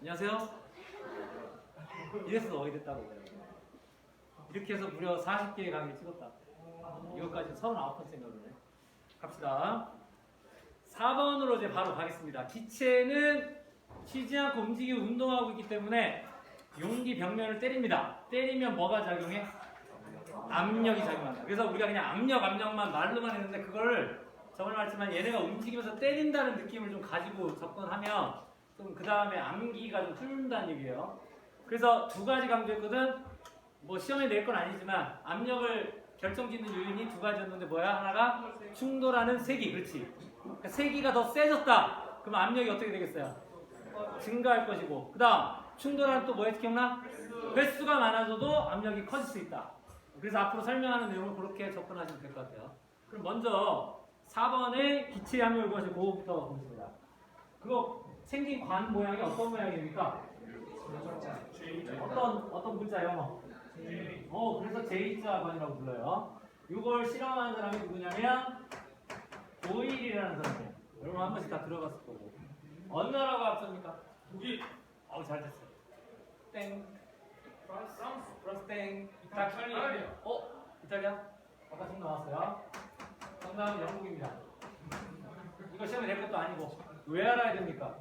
안녕하세요. 이래서 어이 됐다고. 이렇게 해서 무려 40개의 강의를 찍었다. 이것까지 39번째인가 그러네. 갑시다. 4번으로 이제 바로 가겠습니다. 기체는 쉬지 않고 움직이고 운동하고 있기 때문에 용기 벽면을 때립니다. 때리면 뭐가 작용해? 압력이 작용한다. 그래서 우리가 그냥 압력만 말로만 했는데 그걸 저번에 말했지만 얘네가 움직이면서 때린다는 느낌을 좀 가지고 접근하면 좀 그 다음에 암기가 좀 뚫는다는 얘기예요. 그래서 두 가지 강조했거든. 뭐 시험에 낼 건 아니지만 압력을 결정짓는 요인이 두 가지였는데 뭐야? 하나가 충돌하는 세기, 그렇지? 그러니까 세기가 더 세졌다. 그럼 압력이 어떻게 되겠어요? 증가할 것이고, 그 다음 충돌하는 또 뭐였지 기억나? 횟수가 많아져도 압력이 커질 수 있다. 그래서 앞으로 설명하는 내용을 그렇게 접근하시면 될 것 같아요. 그럼 먼저 4번의 기체 압력을 구하실 그거부터 보겠습니다. 그거 생긴 관 모양이 어떤 모양입니까? 어떤 글자 영어? 그래서 J자 관이라고 불러요. 이걸 실험하는 사람이 누구냐면 도일이라는 사람이에요. 여러분 한 번씩 다 들어봤을 거고. 어느 나라가 앞섭니까? 독일. 잘 됐어요. 땡. 프랑스 땡. 이탈리아. 이탈리아? 아까 지금 나왔어요. 정답은 영국입니다. 이거 시험에 낼 것도 아니고 왜 알아야 됩니까?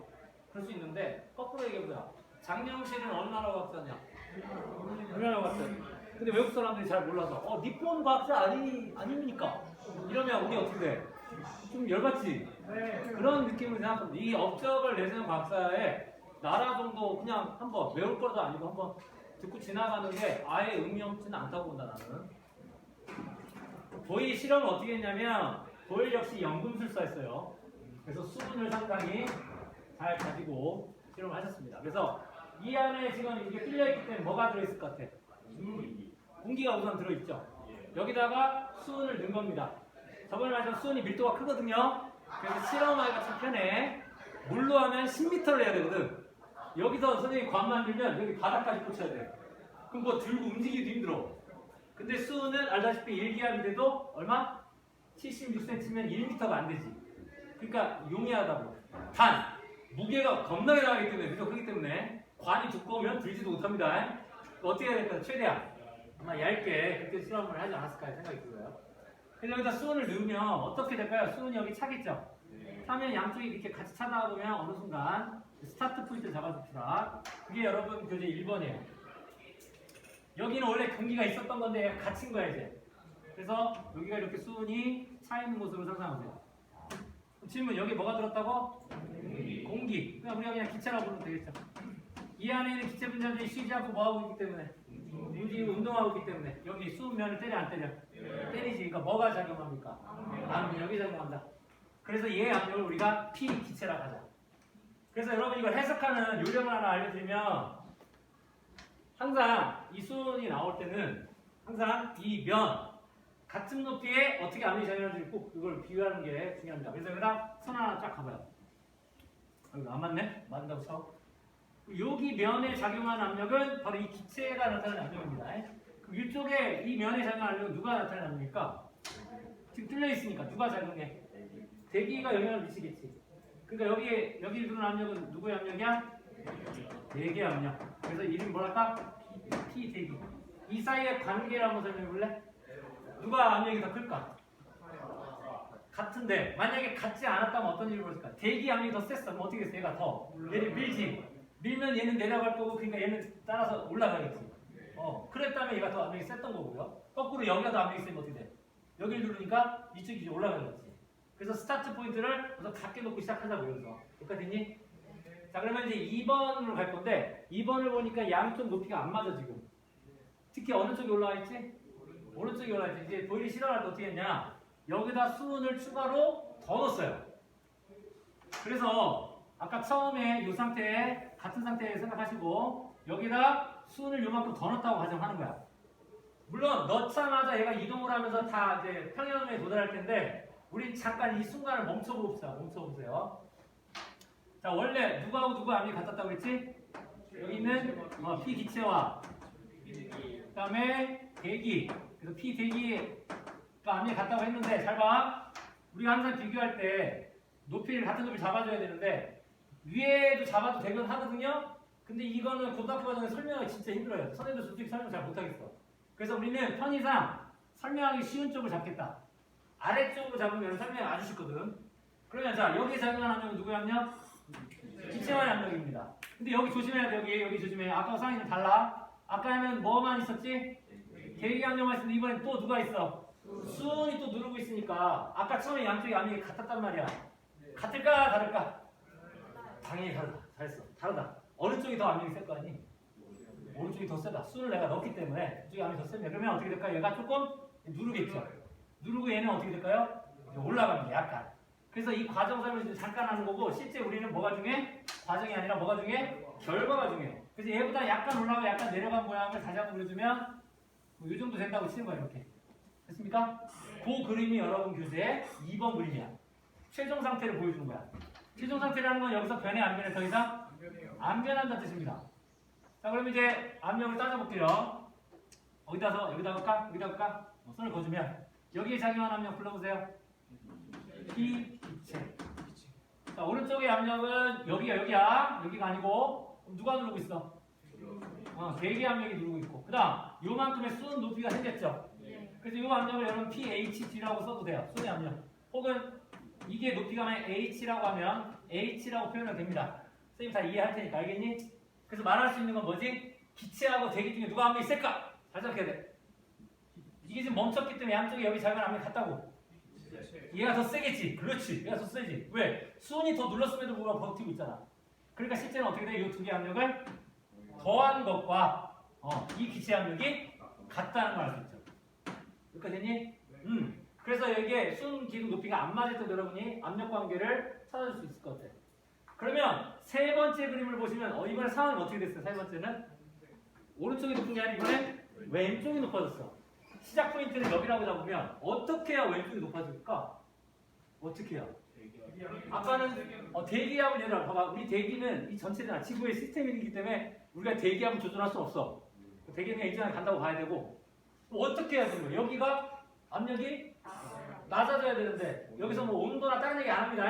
그럴 수 있는데 거꾸로 얘기해보자. 장영실은 어느 나라가 박사냐? 우리나라 박사. 근데 외국 사람들이 잘 몰라서 니폰 박사 아닙니까? 이러면 우리 어떻게 돼? 좀 열받지? 네. 그런 느낌을 생각합니다. 이 업적을 내세운 박사의 나라 정도 그냥 한번 외울 것도 아니고 한번 듣고 지나가는 게 아예 의미 없지는 않다고 본다 나는. 도일 실험을 어떻게 했냐면 도일 역시 연금술사였어요. 그래서 수분을 상당히 잘 가지고 실험을 하셨습니다. 그래서 이 안에 지금 이게 뚫려있기 때문에 뭐가 들어있을 것 같아? 공기가 우선 들어있죠. 여기다가 수은을 넣은 겁니다. 저번에 말했던 수은이 밀도가 크거든요. 그래서 실험하기가 참 편해. 물로 하면 10m를 해야 되거든. 여기서 선생님이 관만 들면 여기 바닥까지 꽂혀야 돼. 그럼 뭐 들고 움직이기도 힘들어. 근데 수은은 알다시피 1기압인데도 얼마? 76cm면 1m가 안 되지. 그러니까 용이하다고. 단 무게가 겁나게 나가기 때문에 그렇기 때문에 관이 두꺼우면 들지도 못합니다. 어떻게 해야 될까요? 최대한 아마 얇게 그렇게 실험을 하지 않았을까 생각이 들어요. 그래서 여기다 수은을 넣으면 어떻게 될까요? 수은이 여기 차겠죠? 차면 양쪽이 이렇게 같이 차다 보면 어느 순간 스타트 포인트를 잡아줍시다. 그게 여러분 교재 1번이에요. 여기는 원래 공기가 있었던 건데 갇힌 거야 이제. 그래서 여기가 이렇게 수은이 차 있는 모습을 상상하세요. 질문, 여기 뭐가 들었다고? 공기. 그냥 우리가 그냥 기체라고 부르면 되겠죠. 이 안에 있는 기체 분자들이 쉬지 않고 뭐하고 있기 때문에? 움직이고 운동하고 있기 때문에 여기 수면을 때려 안 때려? 때리지. 그러니까 뭐가 작용합니까? 압력이 작용한다. 그래서 얘 압력을 우리가 P 기체라고 하자. 그래서 여러분 이걸 해석하는 요령을 하나 알려드리면 항상 이 수은이 나올 때는 항상 이 면 같은 높이에 어떻게 압력이 작용하는지 꼭 그걸 비교하는 게 중요합니다. 그래서 여기다 선 하나 쫙 가봐요. 이거 안 맞네? 맞는다고 쳐. 여기 면에 작용하는 압력은 바로 이 기체가 나타내는 압력입니다. 그럼 이쪽에 이 면에 작용하는 압력은 누가 나타내는 압력입니까? 지금 뚫려 있으니까 누가 작용해? 대기가 영향을 미치겠지. 그러니까 여기 두는 압력은 누구의 압력이야? 대기 압력. 그래서 이름이 뭐랄까? P 대기. 이 사이의 관계를 한번 설명해 볼래? 누가 압력이 더 클까? 같은데 만약에 같지 않았다면 어떤 일이 벌어질까? 대기 압력이 더 셌어. 그럼 어떻게 됐어? 얘가 더 얘를 밀지. 밀면 얘는 내려갈 거고 그러니까 얘는 따라서 올라가겠지. 그랬다면 얘가 더 압력이 셌던 거고요. 거꾸로 여기가 더 압력이 세면 어떻게 돼? 여기를 누르니까 이쪽이 이제 올라가겠지. 그래서 스타트 포인트를 우선 작게 놓고 시작하자고 여기서. 여기까지니? 자 그러면 이제 2번으로 갈 건데 2번을 보니까 양쪽 높이가 안 맞아 지금. 특히 어느 쪽이 올라와 있지? 오른쪽이 올라와 있지. 이제 도일이 실험할 때 어떻게 했냐? 여기다 수은을 추가로 더 넣었어요. 그래서 아까 처음에 이 상태에 같은 상태에 생각하시고 여기다 수은을 요만큼 더 넣었다고 가정하는 거야. 물론 넣자마자 얘가 이동을 하면서 다 이제 평형에 도달할 텐데 우린 잠깐 이 순간을 멈춰봅시다. 멈춰보세요. 자 원래 누구하고 누구 압력이 같았다고 했지? 여기 있는 P 기체와 그 다음에 대기. 그래서 P 대기가 압력이 같다고 했는데 잘 봐. 우리가 항상 비교할 때 높이를 같은 높이 잡아줘야 되는데 위에도 잡아도 되긴 하거든요. 근데 이거는 고등학교 과정에 설명하기 진짜 힘들어요. 선생님도 솔직히 설명 잘 못하겠어. 그래서 우리는 편의상 설명하기 쉬운 쪽을 잡겠다. 아래쪽으로 잡으면 설명이 아주 쉽거든. 그러면 자, 여기 작용한 압력은 누구의 압력? 기체와의 압력입니다. 근데 여기 조심해야 돼. 여기 조심해. 아까 상황이랑 달라. 아까는 뭐만 있었지? 대기 압력만 있었는데 이번엔 또 누가 있어? 수은이 또 누르고 있으니까 아까 처음에 양쪽이 압력이 같았단 말이야. 같을까 다를까? 당연히 다르다. 잘했어. 다르다. 어느 쪽이 더 압력이 셀 거 아니? 오른쪽이 더 세다. 수를 내가 넣기 때문에 이쪽이 압력이 더 셉니다. 그러면 어떻게 될까요? 얘가 조금 누르겠죠. 누르고 얘는 어떻게 될까요? 올라갑니다. 약간. 그래서 이 과정 설명을 잠깐 하는 거고 실제 우리는 뭐가 중요해? 과정이 아니라 뭐가 중요해? 결과가 중요해. 그래서 얘보다 약간 올라가고 약간 내려간 모양을 다시 한번 그려주면 뭐 이 정도 된다고 치는 거야. 이렇게. 됐습니까? 그 그림이 여러분 교재의 2번 그림이야. 최종 상태를 보여주는 거야. 최종 상태라는 건 여기서 변해 안 변해 더 이상? 안 변한다는 뜻입니다. 자, 그럼 이제 압력을 따져볼게요. 여기다 볼까? 여기다 볼까? 손을 거주면 여기에 작용한 압력 불러보세요. 기체. 자, 오른쪽의 압력은 여기야. 여기가 아니고 누가 누르고 있어? 대기 압력이 누르고 있고. 그 다음 요만큼의 수은 높이가 생겼죠. 그래서 이 압력을 여러분 PHD라고 써도 돼요. 수의 압력. 혹은 이게 높이가 만약 H라고 하면 H라고 표현해도 됩니다. 선생님 다 이해할 테니까 알겠니? 그래서 말할 수 있는 건 뭐지? 기체하고 대기 중에 누가 압력이 셀까? 잘 생각해야 돼. 이게 지금 멈췄기 때문에 양쪽에 여기 작용한 압력이 같다고. 얘가 더 세겠지. 그렇지. 얘가 더 세지. 왜? 수은이 더 눌렀음에도 불구하고 버티고 있잖아. 그러니까 실제는 어떻게 돼? 이 두 개의 압력을 더한 것과 이 기체 압력이 같다는 걸 알 수 있죠. 여기까지 됐니? 그래서 여기에 수은 기둥 높이가 안 맞을 때 여러분이 압력 관계를 찾아줄 수 있을 것 같아. 그러면 세 번째 그림을 보시면 이번에 상황이 어떻게 됐어요? 세 번째는 오른쪽이 높은 게 아니라 이번에 왼쪽이 높아졌어. 시작 포인트를 여기라고 잡으면 어떻게 해야 왼쪽이 높아질까? 어떻게 해야? 아까는 대기압을 예를 들어 봐봐. 우리 대기는 이 전체가 지구의 시스템이기 때문에 우리가 대기압을 조절할 수 없어. 대기는 그냥 일정하게 간다고 봐야 되고 어떻게 해야 되는 거야? 여기가 압력이 낮아져야 되는데 여기서 뭐 온도나 다른 얘기 안 합니다.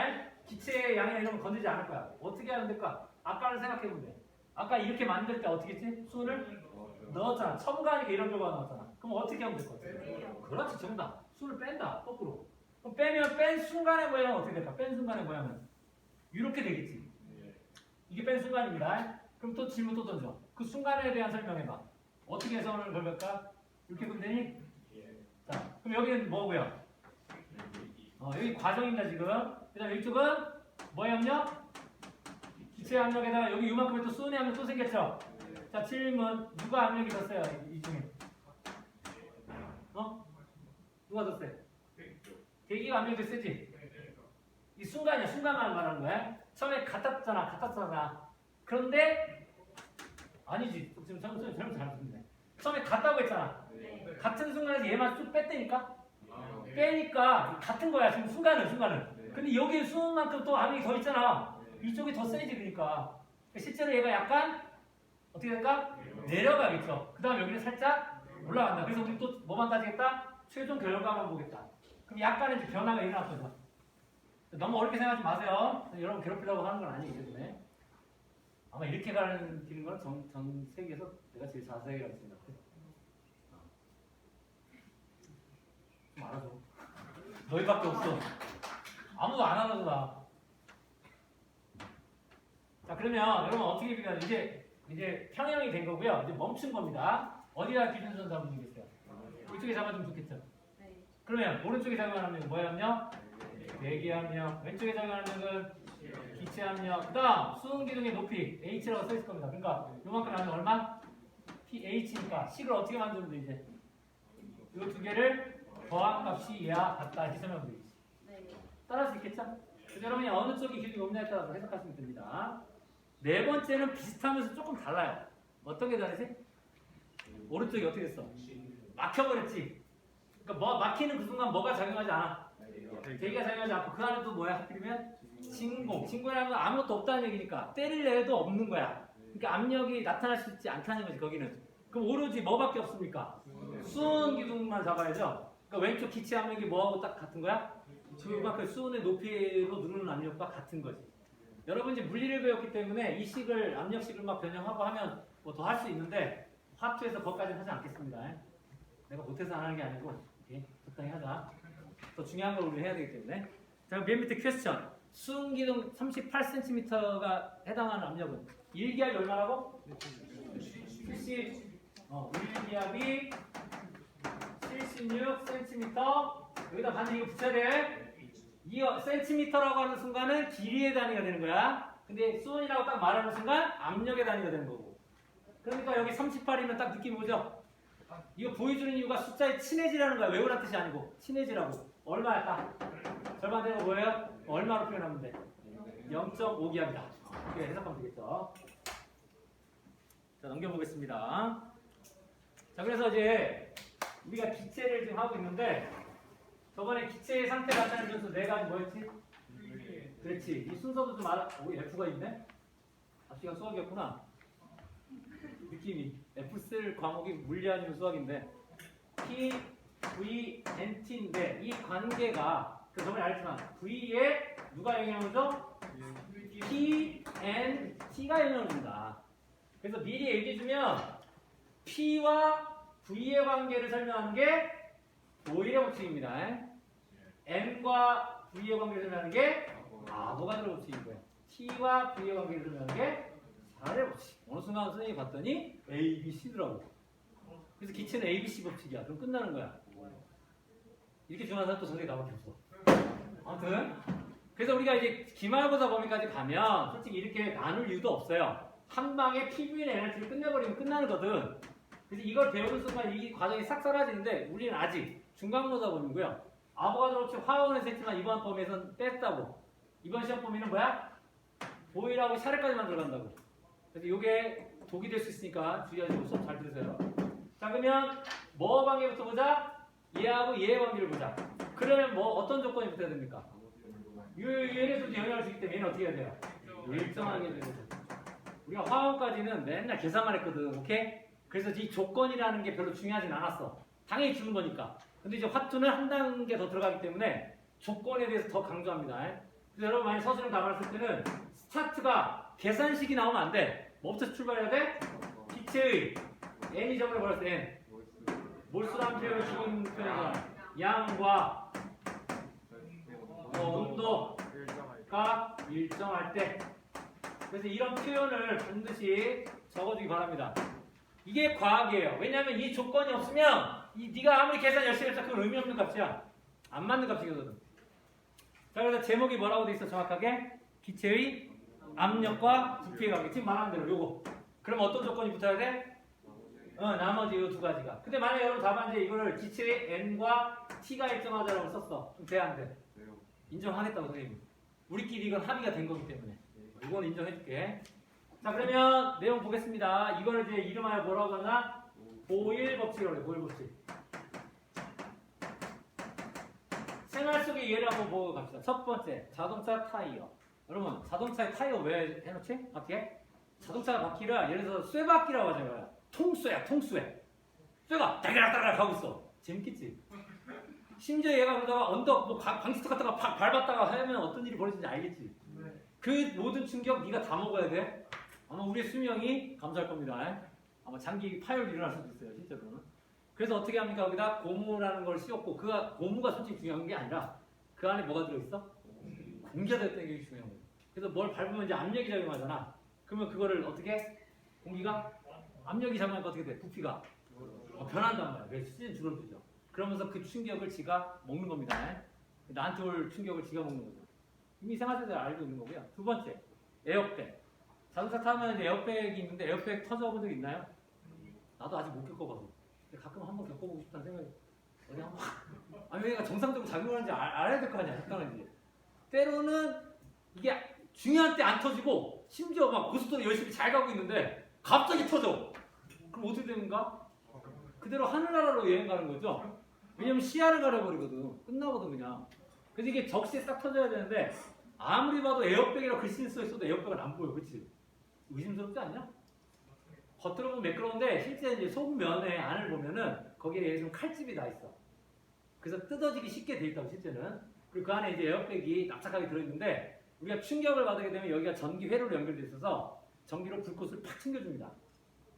기체의 양이나 이런 거 건드리지 않을 거야. 어떻게 하면 될까? 아까를 생각해보면 돼. 아까 이렇게 만들 때 어떻게 했지? 수를 넣었잖아. 첨가하니까 이런 결과가 나왔잖아. 그럼 어떻게 하면 될 것 같아? 그렇지, 정답. 수를 뺀다. 거꾸로. 그럼 빼면 뺀 순간의 모양은 어떻게 될까? 뺀 순간의 모양은 이렇게 되겠지. 이게 뺀 순간입니다. 그럼 또 질문 또 던져. 그 순간에 대한 설명해봐. 어떻게 해석을 걸까? 이렇게 그럼 되니? 자, 그럼 여기는 뭐고요? 여기 과정입니다 지금. 그 다음에 이쪽은 뭐의 압력? 기체 압력에다가 여기 이만큼의 또 수은의 압력 또 생겼죠? 자, 질문. 누가 압력이 더 세요? 이 중에? 누가 더 세? 대기가 압력이 더 세지? 이 순간이야. 순간만 말하는 거야. 처음에 같았잖아. 그런데 아니지. 지금 잘못 잘못했네. 처음에 같다고 했잖아. 같은 순간에서 얘만 쭉 뺐다니까? 빼니까 같은 거야. 지금 순간은. 근데 여기 수은만큼 또 압력이 더 있잖아. 이쪽이 더 세지 그러니까. 실제로 얘가 약간 어떻게 될까? 내려가겠죠. 그 다음 여기는 살짝 올라간다. 그래서 우리 또 뭐만 따지겠다? 최종 결과만 보겠다. 그럼 약간의 이제 변화가 일어날 거죠. 너무 어렵게 생각하지 마세요. 여러분 괴롭히려고 하는 건 아니기 때문에. 아마 이렇게 가는 길인 건 전 세계에서 내가 제일 자세하게 생각해. 좀 알아줘. 너희밖에 없어. 아무도 안 알아줘라. 자, 그러면 여러분 어떻게 비교하냐? 이제 평형이 된 거고요. 이제 멈춘 겁니다. 어디가 기준선 잡으시겠어요? 이쪽에 잡아주면 좋겠죠? 네. 그러면 오른쪽에 작용하는 압력은 뭐의 압력? 대기 압력. 왼쪽에 작용하는 압력은 기체 압력. 그 다음 수은 기둥의 높이 H라고 써있을 겁니다. 그러니까 요만큼 하면 얼마? pH니까 식을 어떻게 만드는 데 이제 이 두 개를 더한 값이 얘와 같다 이렇게 설명하면 되겠지. 네. 따라할 수 있겠죠? 그래서 여러분이 어느 쪽이 기둥이 없냐에 따라서 해석하시면 됩니다. 네 번째는 비슷하면서 조금 달라요. 어떤 게 다르지? 오른쪽이 어떻게 됐어? 막혀버렸지. 그러니까 막히는 그 순간 뭐가 작용하지 않아. 대기가 작용하지 않고 그 안에 또 뭐야? 하필이면 진공이라는 건 아무것도 없다는 얘기니까 때릴 애도 없는 거야. 그러니까 압력이 나타날 수 있지 않다는 거지 거기는. 그럼 오로지 뭐밖에 없습니까? 수은 기둥만 잡아야죠. 그러니까 왼쪽 기체 압력이 뭐하고 딱 같은 거야? 그만큼 수은의 높이로 누르는 압력과 같은 거지. 여러분 이제 물리를 배웠기 때문에 이 식을 압력식을 막 변형하고 하면 뭐 더 할 수 있는데 화투에서 그것까지는 하지 않겠습니다. 내가 못해서 안 하는 게 아니고 적당히 하자. 더 중요한 걸 우리 해야 되기 때문에. 자, 맨 밑에 퀘스천. 수음기둥 38cm가 해당하는 압력은 1기압이 얼마라고? 70. 1기압이 76cm. 여기다 반드시 이거 붙여야 돼. 이 센티미터라고 하는 순간은 길이의 단위가 되는 거야. 근데 수온이라고 딱 말하는 순간 압력의 단위가 되는 거고. 그러니까 여기 38이면 딱 느낌이 오죠? 이거 보여주는 이유가 숫자에 친해지라는 거야. 외우란 뜻이 아니고 친해지라고. 얼마야 딱? 절반 되는 거 뭐예요? 얼마로 표현하면 돼? 0.5기압이다. 이렇게 해석하면 되겠죠. 자, 넘겨보겠습니다. 자, 그래서 이제 우리가 기체를 지금 하고 있는데 저번에 기체의 상태 나타내는 순서 네 가지 뭐였지? 그렇지. 이 순서도 좀 알아. 오, F가 있네? 앞시간 수학이었구나. 느낌이. F 쓸 과목이 물리 아니면 수학인데 P, V, N, T인데 이 관계가 그 저번에 알았지만 V에 누가 영향을 줘? P, N, T가 영향을 준다. 그래서 미리 얘기해주면 P와 V의 관계를 설명하는 게 보일의 법칙입니다. N과 V의 관계를 설명하는 게 아보가드로 법칙이고요. T와 V의 관계를 설명하는 게 사례 법칙. 어느 순간 선생님이 봤더니 A, B, C더라고. 그래서 기체는 A, B, C 법칙이야. 그럼 끝나는 거야. 이렇게 중요한 사람 또 선생님이 나밖에 없어. 아무튼 그래서 우리가 이제 기말고사 범위까지 가면 솔직히 이렇게 나눌 이유도 없어요. 한 방에 PV나 NRT를 끝내버리면 끝나는 거든. 그래서 이걸 배우는 순간 이 과정이 싹 사라지는데 우리는 아직 중간고사 범위고요. 아보가드로 법칙 화원에서 했지만 이번 범위에서는 뺐다고. 이번 시험 범위는 뭐야? 보일하고 샤르까지만 들어간다고. 그래서 이게 독이 될 수 있으니까 주의하시고 수업 잘 들으세요. 자, 그러면 뭐 관계부터 보자? 얘하고 얘의 관계를 보자. 그러면 뭐 어떤 조건이 붙어야 됩니까? 얘네들도 영향을 주기 때문에 얘는 어떻게 해야 돼요? 일정하게 되죠. 우리가 화원까지는 맨날 계산만 했거든. 오케이? 그래서 이 조건이라는 게 별로 중요하진 않았어. 당연히 주는 거니까. 근데 이제 화투는 한 단계 더 들어가기 때문에 조건에 대해서 더 강조합니다. 그래서 여러분 만약 서술형 답안을 쓸 때는 스타트가 계산식이 나오면 안 돼. 뭐부터 출발해야 돼? 기체의 n이 저번에 뭐라 했어? n. 몰수라는 표현을 지금 표현해서 양과 온도가 일정할 때. 그래서 이런 표현을 반드시 적어주기 바랍니다. 이게 과학이에요. 왜냐하면 이 조건이 없으면 네가 아무리 계산 열심히 해도 그건 의미 없는 값이야. 안 맞는 값이거든. 자, 그래서 제목이 뭐라고 돼 있어 정확하게? 기체의 압력과 부피의 관계. 지금 말한 대로 요거. 그럼 어떤 조건이 붙어야 돼? 나머지 이 두 가지가. 근데 만약에 여러분 답안지에 이거를 기체의 n과 t가 일정하다라고 썼어. 그럼 돼, 안 돼? 인정하겠다고 선생님. 우리끼리 이건 합의가 된 거기 때문에. 이건 인정해줄게. 자, 그러면 내용 보겠습니다. 이거를 이제 이름하여 뭐라고 하나? 보일 법칙이라고 해요. 보일 법칙. 생활 속의 예를 한번 보고 갑시다. 첫 번째, 자동차 타이어. 여러분, 자동차의 타이어 왜 해놓지? 바퀴에? 자동차 바퀴를 예를 들어서 쇠바퀴라고 하잖아요. 통쇠야, 통쇠. 쇠가 따라따라 가고 있어. 재밌겠지? 심지어 얘가 그러다가 언덕, 뭐 방지턱 갖다가 팍 밟았다가 하면 어떤 일이 벌어지는지 알겠지? 그 모든 충격 네가 다 먹어야 돼. 아마 우리의 수명이 감소할 겁니다. 아마 장기 파열이 일어날 수도 있어요, 실제로는. 그래서 어떻게 합니까? 여기다 고무라는 걸 씌웠고, 그 고무가 솔직히 중요한 게 아니라 그 안에 뭐가 들어있어? 공기가 들어있다는 게 중요한 거예요. 그래서 뭘 밟으면 이제 압력이 작용하잖아. 그러면 그거를 어떻게? 공기가? 압력이 작용하니까 어떻게 돼? 부피가 변한단 말이야. 그래서 수준 줄어들죠. 그러면서 그 충격을 지가 먹는 겁니다. 나한테 올 충격을 지가 먹는 거죠. 이미 생활세대 알고 있는 거고요. 두 번째, 에어백. 자동차 타면 이제 에어백이 있는데 에어백 터져본 적 있나요? 나도 아직 못 겪어봐서. 근데 가끔 한번 겪어보고 싶다는 생각이. 어디 한번. 아니, 얘가 정상적으로 작용하는지 알아야 될 거 아니야. 적당한지. 때로는 이게 중요한 때 안 터지고 심지어 막 고속도로 열심히 잘 가고 있는데 갑자기 터져. 그럼 어떻게 되는가? 그대로 하늘나라로 여행 가는 거죠. 왜냐면 시야를 가려버리거든. 끝나거든 그냥. 그래서 이게 적시에 딱 터져야 되는데 아무리 봐도 에어백이라고 글씨 써 있어도 에어백은 안 보여. 그치? 의심스럽지 않냐? 겉으로 보면 매끄러운데 실제 이제 속면에 안을 보면은 거기에 좀 칼집이 나 있어. 그래서 뜯어지기 쉽게 돼 있다고 실제는. 그리고 그 안에 이제 에어백이 납작하게 들어있는데 우리가 충격을 받게 되면 여기가 전기 회로로 연결돼 있어서 전기로 불꽃을 팍 튕겨줍니다.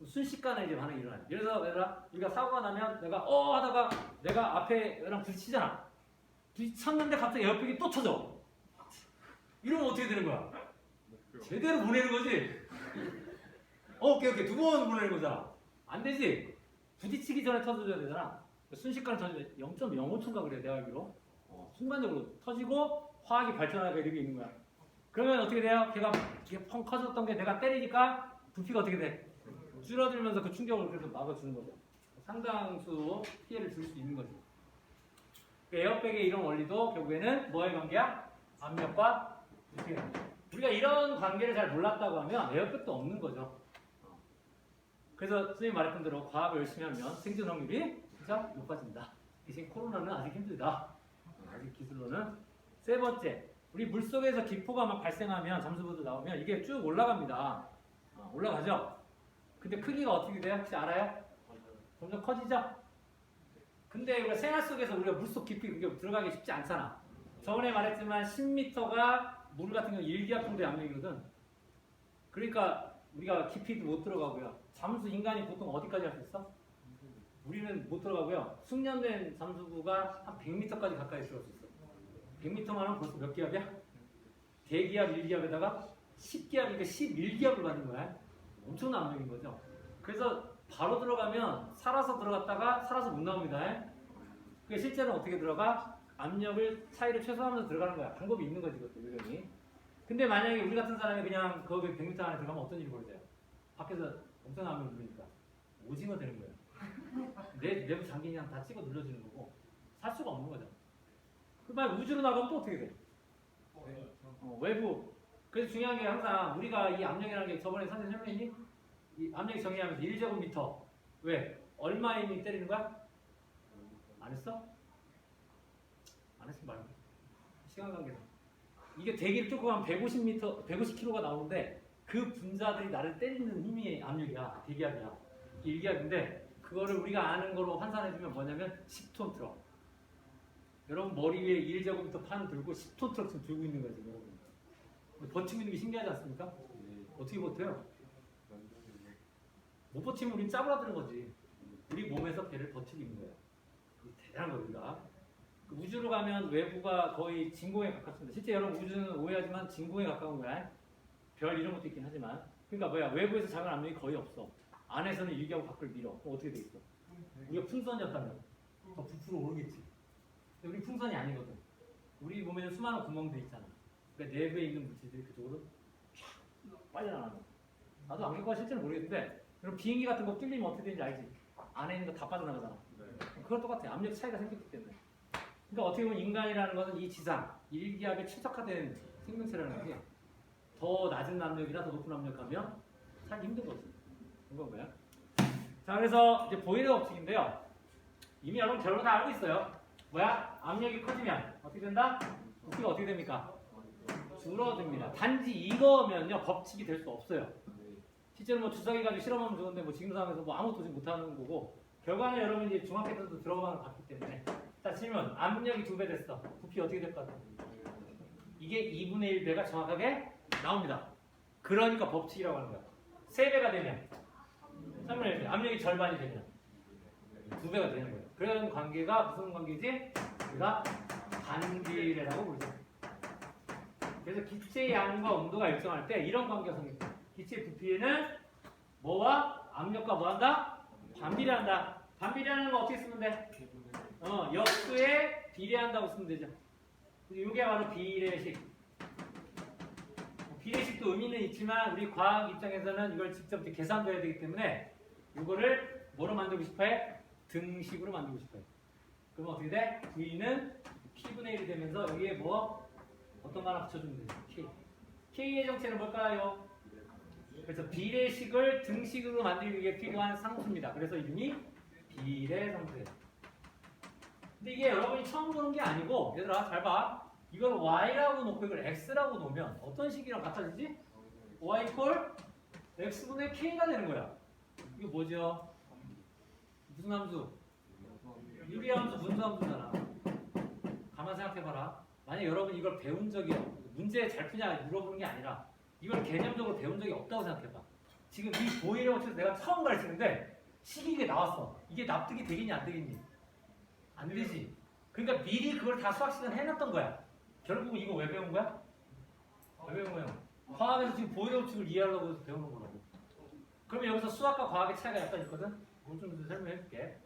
순식간에 이제 반응이 일어나요. 예를 들어 얘들아, 우리가 사고가 나면 내가 하다가 내가 앞에랑 부딪히잖아. 부딪혔는데 갑자기 에어백이 또 터져. 이러면 어떻게 되는 거야? 제대로 보내는 거지. 오케이. 두 번 보내는 거잖아. 안 되지. 부딪히기 전에 터져줘야 되잖아. 순식간에 터져 0.05초인가 그래 내가 알기로. 순간적으로 터지고 화학이 발전하게 이렇게 있는 거야. 그러면 어떻게 돼요? 걔가 펑 커졌던 게 내가 때리니까 부피가 어떻게 돼? 줄어들면서 그 충격을 그래서 막아주는 거죠. 상당수 피해를 줄 수 있는 거죠. 에어백의 이런 원리도 결국에는 뭐의 관계야? 압력과 부피의 관계. 우리가 이런 관계를 잘 몰랐다고 하면 에어백도 없는 거죠. 그래서 선생님이 말했던 대로 과학을 열심히 하면 생존 확률이 진짜 높아진다. 대신 코로나는 아직 힘들다. 아직 기술로는. 세 번째, 우리 물속에서 기포가 막 발생하면 잠수부도 나오면 이게 쭉 올라갑니다. 올라가죠? 근데 크기가 어떻게 돼요? 혹시 알아요? 점점 커지죠? 근데 우리가 생활 속에서 우리가 물속 깊이 그게 들어가기 쉽지 않잖아. 저번에 말했지만 10m가 물 같은 경우 1기압 정도의 압력이거든. 그러니까 우리가 깊이도 못 들어가고요. 잠수 인간이 보통 어디까지 할 수 있어? 우리는 못 들어가고요. 숙련된 잠수부가 한 100m까지 가까이 들어갈 수 있어. 100m만 하면 벌써 몇 기압이야? 대기압 1기압에다가 10기압이니까 11기압을 받는 거야. 엄청난 압력인 거죠. 그래서 바로 들어가면 살아서 들어갔다가 살아서 못 나옵니다. 그게 실제로 어떻게 들어가? 압력을 차이를 최소화하면서 들어가는 거야. 방법이 있는 거지 그것도 요령이. 근데 만약에 우리 같은 사람이 그냥 거기 100m 안에 들어가면 어떤 일이 벌어져요? 밖에서 엄청난 압력을 누르니까 오징어 되는 거예요. 내부 장기 그냥 다 찍어 눌러지는 거고 살 수가 없는 거죠. 그만 우주로 나가면 또 어떻게 돼? 외부. 그래서 중요한 게 항상 우리가 이 압력이라는 게 저번에 선생님 설명했니? 이 압력이 정의하면서 1제곱미터 왜? 얼마의 힘이 때리는 거야? 안 했어? 안 했으면 말고 시간 관계상 이게 대기를 뚫고 가면 150m, 150kg가 나오는데 그 분자들이 나를 때리는 힘이 압력이야. 대기압이야. 1기압인데 그거를 우리가 아는 거로 환산해주면 뭐냐면 10톤 트럭. 여러분 머리 위에 1제곱미터 판 들고 10톤 트럭 지금 들고 있는 거예요. 여러분. 버티고 있는 게 신기하지 않습니까? 어떻게 버텨요? 못 버티면 우린 짜부라드는 거지. 우리 몸에서 배를 버티고 있는 거예요. 대단한 거예요, 우리가. 우주로 가면 외부가 거의 진공에 가깝습니다. 실제 여러분 우주는 오해하지만 진공에 가까운 거야. 별 이런 것도 있긴 하지만. 그러니까 뭐야, 외부에서 작은 압력이 거의 없어. 안에서는 일기하고 밖을 밀어. 그럼 어떻게 돼 있어? 우리가 풍선이었다면 더 부풀어 오르겠지. 근데 우리 풍선이 아니거든. 우리 몸에는 수많은 구멍들이 있잖아. 그러니까 내부에 있는 물질들이 그쪽으로 쫙 빨려나가는 거야. 나도 안 겪어봐 실제로 모르겠는데 그럼 비행기 같은 거 뚫리면 어떻게 되는지 알지? 안에 있는 거 다 빠져나가잖아. 그건 똑같아. 압력 차이가 생겼기 때문에. 그러니까 어떻게 보면 인간이라는 것은 이 지상, 일기압에 최적화된 생명체라는 게 더 낮은 압력이나 더 높은 압력 가면 살기 힘든 거지. 그건 거야. 자, 그래서 이제 보일러 법칙인데요. 이미 여러분 결론 다 알고 있어요. 뭐야? 압력이 커지면 어떻게 된다? 부피가 어떻게 됩니까? 줄어듭니다. 단지 이거면요 법칙이 될 수 없어요. 실제로 뭐 주사기 가지고 실험하면 좋은데 뭐 지금 상황에서 뭐 아무것도 못하는 거고 결과는 여러분 이제 중학교 때도 들어가는 거 봤기 때문에. 자, 질문. 압력이 2배 됐어. 부피 어떻게 될 것 같아? 이게 2분의 1배가 정확하게 나옵니다. 그러니까 법칙이라고 하는 거야. 3배가 되면 3분의 1배. 압력이 절반이 되면 2배가 되는 거예요. 그런 관계가 무슨 관계지? 우리가 반비례라고 부르죠. 그래서 기체의 양과 온도가 일정할 때 이런 관계가 생깁니다. 기체 부피에는 뭐와 압력과 뭐 한다? 반비례한다. 반비례하는 거 어떻게 쓰면 돼? 역수에 비례한다고 쓰면 되죠. 이게 바로 비례식. 비례식도 의미는 있지만 우리 과학 입장에서는 이걸 직접 계산도 해야 되기 때문에 이거를 뭐로 만들고 싶어해? 등식으로 만들고 싶어요. 그럼 어떻게 돼? V는 P분의 1이 되면서 여기에 뭐 어떤 거 하나 붙여주면 돼요. K. K의 정체는 뭘까요? 그래서 비례식을 등식으로 만들기 위해 필요한 상수입니다. 그래서 이름이 비례상수예요. 근데 이게 여러분이 처음 보는 게 아니고 얘들아 잘 봐. 이걸 Y라고 놓고 이걸 X라고 놓으면 어떤 식이랑 같아지지? Y 콜 X분의 K가 되는 거야. 이게 뭐죠? 무슨 함수? 유리함수, 분수함수잖아. 가만 생각해봐라. 만약 여러분 이걸 배운 적이 문제 잘 푸냐 물어보는 게 아니라 이걸 개념적으로 배운 적이 없다고 생각해봐. 지금 이 보이레 법칙에서 내가 처음 가르치는데 식이게 나왔어. 이게 납득이 되겠니 안 되겠니? 안 되지. 그러니까 미리 그걸 다 수학 시간 해놨던 거야. 결국 이거 왜 배운 거야? 왜 배운 거야? 과학에서 지금 보이레 법칙을 이해하려고 해서 배우는 거라고. 그러면 여기서 수학과 과학의 차이가 약간 있거든? 그걸 좀 설명해 줄게.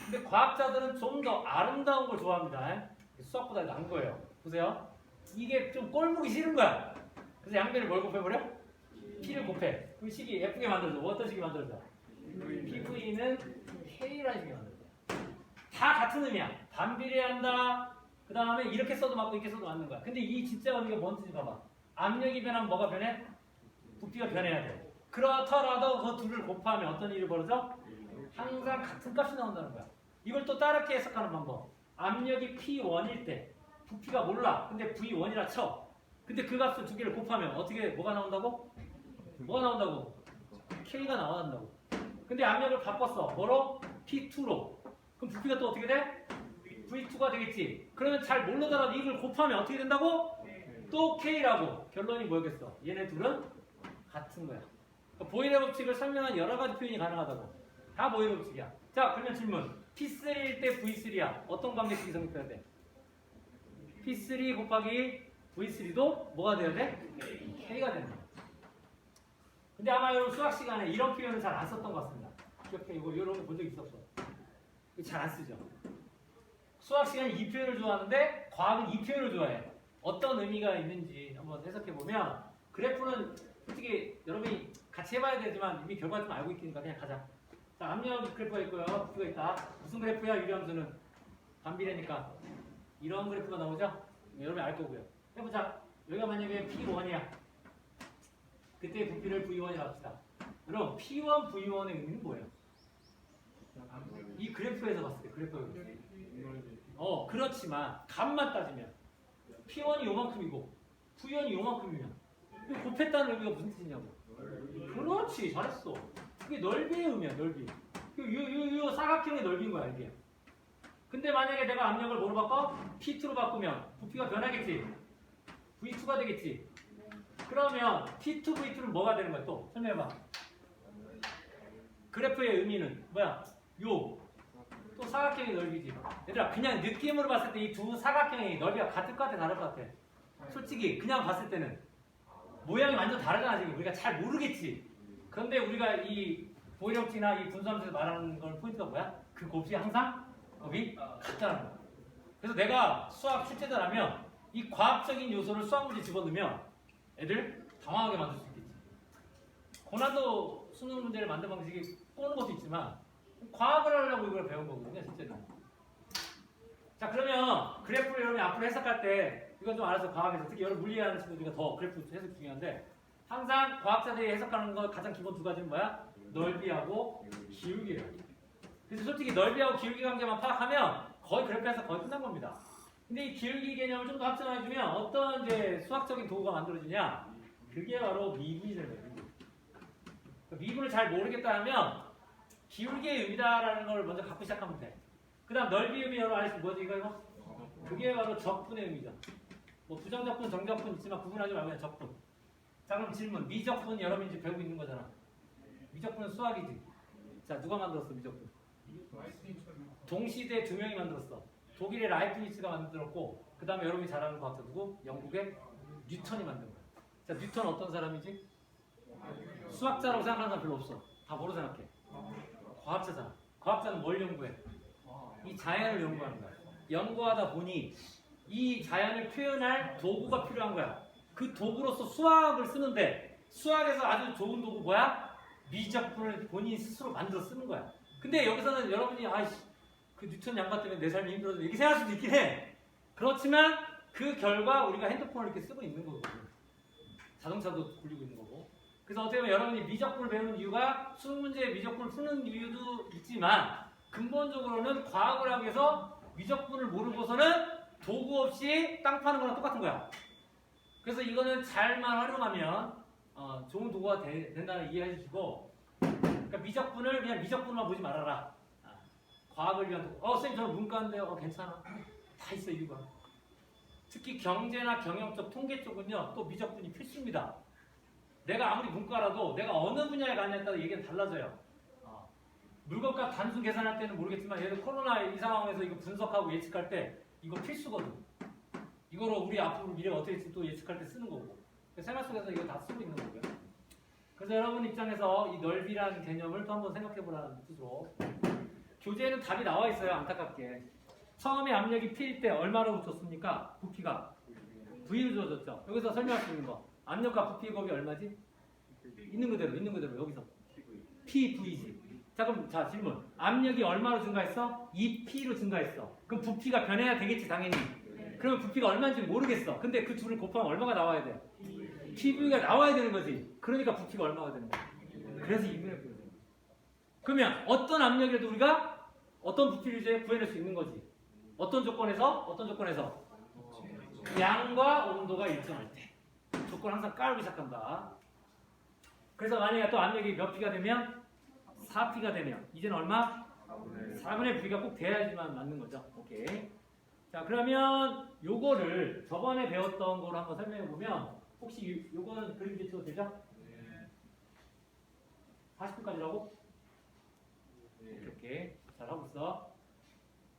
근데 과학자들은 좀 더 아름다운 걸 좋아합니다. 수학보다 나은 거예요. 보세요. 이게 좀 꼴보기 싫은 거야. 그래서 양변을 뭘 곱해버려? P를 곱해. 그 식이 예쁘게 만들어줘. 어떤 식이 만들어져? PV는 K라는 식이 만들어져. 다 같은 의미야. 반비례한다. 그 다음에 이렇게 써도 맞고 이렇게 써도 맞는 거야. 근데 이 진짜 의미가 뭔지 봐봐. 압력이 변하면 뭐가 변해? 부피가 변해야 돼. 그렇더라도 그 둘을 곱하면 어떤 일이 벌어져? 항상 같은 값이 나온다는 거야. 이걸 또 다르게 해석하는 방법. 압력이 P1일 때 부피가 몰라. 근데 V1이라 쳐. 근데 그 값을 두 개를 곱하면 어떻게 뭐가 나온다고? 뭐가 나온다고? K가 나온다고. 근데 압력을 바꿨어. 뭐로? P2로. 그럼 부피가 또 어떻게 돼? V2가 되겠지. 그러면 잘 모르더라도 이걸 곱하면 어떻게 된다고? 또 K라고. 결론이 뭐겠어? 얘네 둘은 같은 거야. 그러니까 보이레 법칙을 설명한 여러 가지 표현이 가능하다고. 다 보이레 법칙이야. 자, 그러면 질문. P3일 때 V3야. 어떤 관계식이 성립해야 돼? P3 곱하기 V3도 뭐가 돼야 돼? K가 되는 거야. 근데 아마 여러분 수학 시간에 이런 표현을 잘 안 썼던 것 같습니다. 기억해. 이거 여러분 본 적 있었어. 잘 안 쓰죠. 수학 시간에 이 표현을 좋아하는데 과학은 이 표현을 좋아해. 어떤 의미가 있는지 한번 해석해 보면 그래프는 솔직히 여러분이 같이 해봐야 되지만 이미 결과 좀 알고 있으니까 그냥 가자. 자, 압력 그래프가 있고요. 부피가 있다. 무슨 그래프야? 유리함수는 반비례니까 이런 그래프가 나오죠? 여러분이 알 거고요. 해보자. 여기가 만약에 P1이야. 그때 부피를 V1이라고 합시다. 그럼 P1, V1의 의미는 뭐예요? 이 그래프에서 봤을 때 그래프에서 그렇지만 값만 따지면 P1이 요만큼이고 V1이 요만큼이면 곱했다는 의미가 무슨 뜻이냐고. 그렇지, 잘했어. 그게 넓이의 의미야. 넓이. 요 사각형의 넓이인 거야 이게. 근데 만약에 내가 압력을 뭐로 바꿔? P2로 바꾸면 부피가 변하겠지. V2가 되겠지. 그러면 P2, V2는 뭐가 되는 거야? 또 설명해봐. 그래프의 의미는 뭐야? 또 사각형의 넓이지. 얘들아, 그냥 느낌으로 봤을 때 이 두 사각형의 넓이가 같을 것 같아, 다를 것 같아? 솔직히 그냥 봤을 때는 모양이 완전 다르잖아. 지금 우리가 잘 모르겠지. 그런데 우리가 이 보이력지나 이 분수함수에서 말하는 건 포인트가 뭐야? 그 곱이 항상 곱이 같다는 거야. 그래서 내가 수학 출제자라면 이 과학적인 요소를 수학 문제에 집어넣으면 애들 당황하게 만들 수 있겠지. 고난도 수능 문제를 만든 방식이 꼬는 것도 있지만 과학을 하려고 이걸 배운 거거든요, 실제로. 자, 그러면 그래프를 여러분이 앞으로 해석할 때 이건 좀 알아서 과학에서 특히 여러분 물리하는 친구들이 더 그래프 해석 중요한데 항상 과학자들이 해석하는 거 가장 기본 두 가지는 뭐야? 넓이하고 기울기예요. 그래서 솔직히 넓이하고 기울기 관계만 파악하면 거의 그래프 해석 거의 끝난 겁니다. 근데 이 기울기 개념을 좀 더 확장해주면 어떤 이제 수학적인 도구가 만들어지냐? 그게 바로 미분이 되는 거예요. 미분을 잘 모르겠다 하면 기울기의 의미다라는 걸 먼저 갖고 시작하면 돼. 그 다음 넓이 의미 여러분 아시죠? 뭐지 이거? 그게 바로 적분의 의미죠. 뭐 부정적분, 정적분 있지만 구분하지 말고 그냥 적분. 자, 그럼 질문. 미적분 여러분이 이제 배우고 있는 거잖아. 미적분은 수학이지. 자, 누가 만들었어 미적분? 동시대에 두 명이 만들었어. 독일의 라이프니츠가 만들었고 그 다음에 여러분이 잘 아는 과학자 누구? 영국의 뉴턴이 만든 거야. 자, 뉴턴 어떤 사람이지? 수학자라고 생각하는 사람 별로 없어. 다 뭐로 생각해? 과학자잖아. 과학자는 뭘 연구해? 이 자연을 연구하는 거야. 연구하다 보니 이 자연을 표현할 도구가 필요한 거야. 그 도구로서 수학을 쓰는데 수학에서 아주 좋은 도구 뭐야? 미적분을 본인 스스로 만들어 쓰는 거야. 근데 여기서는 여러분이 아이씨 그 뉴턴 양가 때문에 내 삶이 힘들어져 이렇게 생각할 수도 있긴 해. 그렇지만 그 결과 우리가 핸드폰을 이렇게 쓰고 있는 거거든. 자동차도 굴리고 있는 거고. 그래서 어떻게 보면 여러분이 미적분을 배우는 이유가 수능 문제에 미적분을 푸는 이유도 있지만 근본적으로는 과학을 하기 위해서 미적분을 모르고서는 도구 없이 땅 파는 거랑 똑같은 거야. 그래서 이거는 잘만 활용하면 좋은 도구가 된다는 이해해 주시고 그러니까 미적분을 그냥 미적분만 보지 말아라. 과학을 위한 도구. 선생님 저는 문과인데 괜찮아. 다 있어 이유가. 특히 경제나 경영 쪽, 통계 쪽은요, 또 미적분이 필수입니다. 내가 아무리 문과라도 내가 어느 분야에 가냐에 따라 얘기는 달라져요. 물건값 단순 계산할 때는 모르겠지만 예를 들어 코로나 이 상황에서 이거 분석하고 예측할 때 이거 필수거든. 이거로 우리 앞으로 미래가 어떻게 될지 또 예측할 때 쓰는 거고. 생활 속에서 이거 다 쓰고 있는 거고요. 그래서 여러분 입장에서 이 넓이라는 개념을 또 한번 생각해 보라는 뜻으로 교재에는 답이 나와 있어요. 안타깝게. 처음에 압력이 P일 때 얼마로 줬습니까? 부피가 V로 주어졌죠. 여기서 설명할 수 있는 거. 압력과 부피 곱이 얼마지? 있는 그대로 여기서 PV지. 자 그럼 자 질문. 압력이 얼마로 증가했어? 2P로 증가했어. 그럼 부피가 변해야 되겠지 당연히. 그러면 부피가 얼마인지 모르겠어. 근데 그 둘을 곱하면 얼마가 나와야 돼? PV가 나와야 되는 거지. 그러니까 부피가 얼마가 되는 거야. 그래서 2분의 P가 되는 거야. 그러면 어떤 압력이라도 우리가 어떤 부피를 이제 구해낼 수 있는 거지. 어떤 조건에서? 양과 온도가 일정할 때. 조건 항상 깔고 시작한다. 그래서 만약에 또 압력이 몇 P가 되면 4P가 되면 이제는 얼마? 4분의 V가 꼭 돼야지만 맞는 거죠. 오케이. 자 그러면 요거를 저번에 배웠던 거로 한번 설명해 보면 혹시 요거는 그림 제쳐도 되죠? 40분까지라고? 이렇게 잘 하고 있어.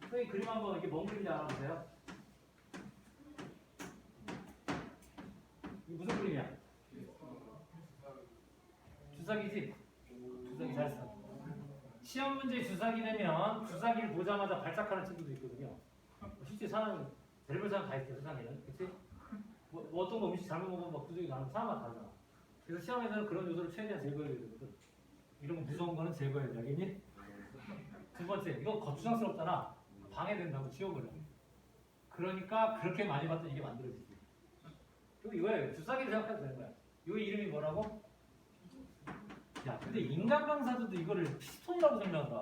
선생님 그림 한번 이게 뭔 그림인지 알아보세요. 이게 무슨 그림이야? 주사기지? 주사기 잘했어. 시험 문제 주사기 되면 주사기를 보자마자 발작하는 친구도 있거든요. 실제 사람 별별 사람 다 있어요. 세상에는. 그치? 뭐 어떤 거 음식 잘못 먹으면 막 구조기 나는 사람마다 다르잖아. 그래서 시험에서는 그런 요소를 최대한 제거해야 되거든. 이런 무서운 거는 제거해야 돼. 알겠니? 두 번째, 이거 거추장스럽잖아. 방해된다고 지워버려. 그러니까 그렇게 많이 봤더니 이게 만들어지지. 그리고 이거예요. 주사기를 생각해도 되는 거야. 이 이름이 뭐라고? 야, 근데 인간 강사들도 이거를 피스톤이라고 설명한다.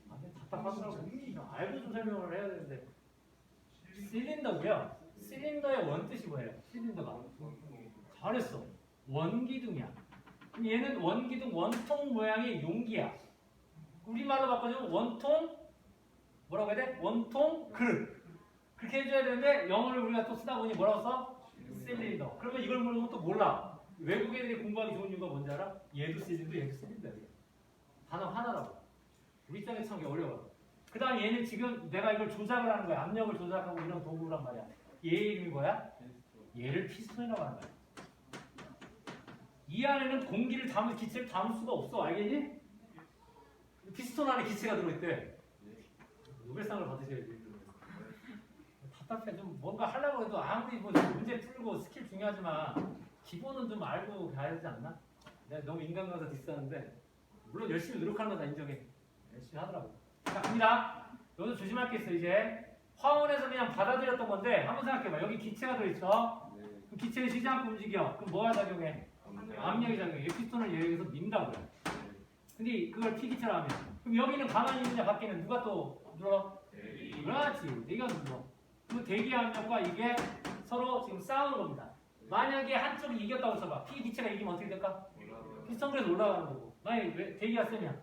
아, 답답하더라고. 알고 좀 설명을 해야 되는데. 실린더고요. 실린더의 원뜻이 뭐예요? 실린더가. 잘했어. 원기둥이야. 그럼 얘는 원기둥, 원통 모양의 용기야. 우리말로 바꿔주면 원통, 뭐라고 해야 돼? 원통 그릇. 그렇게 해줘야 되는데 영어를 우리가 또 쓰다 보니 뭐라고 써? 실린더. 그러면 이걸 모르면 또 몰라. 외국 애들이 공부하기 좋은 이유가 뭔지 알아? 얘도 실린더, 얘도 실린더야. 단어 하나라고. 우리 입장에 참 어려워. 그 다음 얘는 지금 내가 이걸 조작을 하는 거야. 압력을 조작하고 이런 도구란 말이야. 얘 이름이 뭐야? 얘를 피스톤이라고 하는 거야. 이 안에는 공기를 담을 기체를 담을 수가 없어. 알겠니? 피스톤 안에 기체가 들어있대. 노벨상을 받으셔야지. 답답해. 좀 뭔가 하려고 해도 아무리 뭐 문제 풀고 스킬 중요하지만 기본은 좀 알고 가야 되지 않나? 내가 너무 인간 강사 디스하는데 물론 열심히 노력하는 건 다 인정해. 열심히 하더라고. 자, 갑니다. 여기서 조심할 게 있어. 이제 화원에서 그냥 받아들였던 건데 한번 생각해봐. 여기 기체가 들어있어. 그럼 기체는 쉬지 않고 움직여. 그럼 뭐가 작용해? 압력이 작용해. 피스톤을 여기서 민다고요. 근데 그걸 P기체로 하면 그럼 여기는 가만히 있느냐 밖에는 누가 또 눌러? 그렇지. 내가 눌러. 그 대기 압력과 이게 서로 지금 싸우는 겁니다. 만약에 한쪽이 이겼다고 쳐봐. P기체가 이기면 어떻게 될까? 피스톤 그래서 올라가는 거고. 만약에 대기가 세면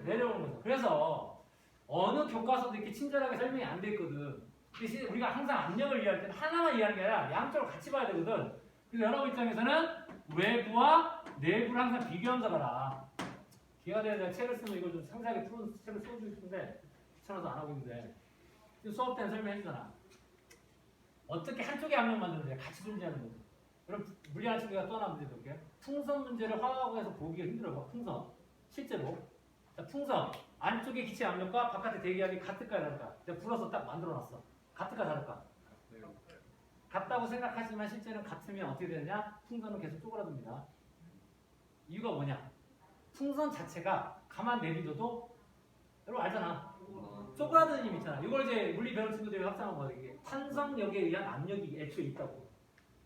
내려오는 거죠. 그래서 어느 교과서도 이렇게 친절하게 설명이 안 돼 있거든. 대신 우리가 항상 압력을 이해할 때는 하나만 이해하는 게 아니라 양쪽을 같이 봐야 되거든. 그래서 여러분 입장에서는 외부와 내부를 항상 비교하면서 가라. 기회가 되면 내가 책을 쓰면 이걸 좀 상세하게 푸는 책을 써주고 싶은데 귀찮아서 안 하고 있는데 수업 때는 설명해 주잖아. 어떻게 한쪽의 압력 만드는데 같이 존재하는 거죠. 그럼 물리하는 친구가 또 하나 문제 볼게요. 풍선 문제를 화학에서 보기가 힘들어요. 풍선. 실제로. 자, 풍선. 안쪽의 기체 압력과 바깥의 대기압이 같을까 다를까? 내가 불어서 딱 만들어놨어. 같을까 다를까? 같다고 생각하지만 실제는 같으면 어떻게 되느냐? 풍선은 계속 쪼그라듭니다. 이유가 뭐냐? 풍선 자체가 가만 내비둬도 여러분 알잖아. 쪼그라드는 힘 있잖아. 이걸 이제 물리 배운 친구들이 확장한 거야. 이게 탄성력에 의한 압력이 애초에 있다고.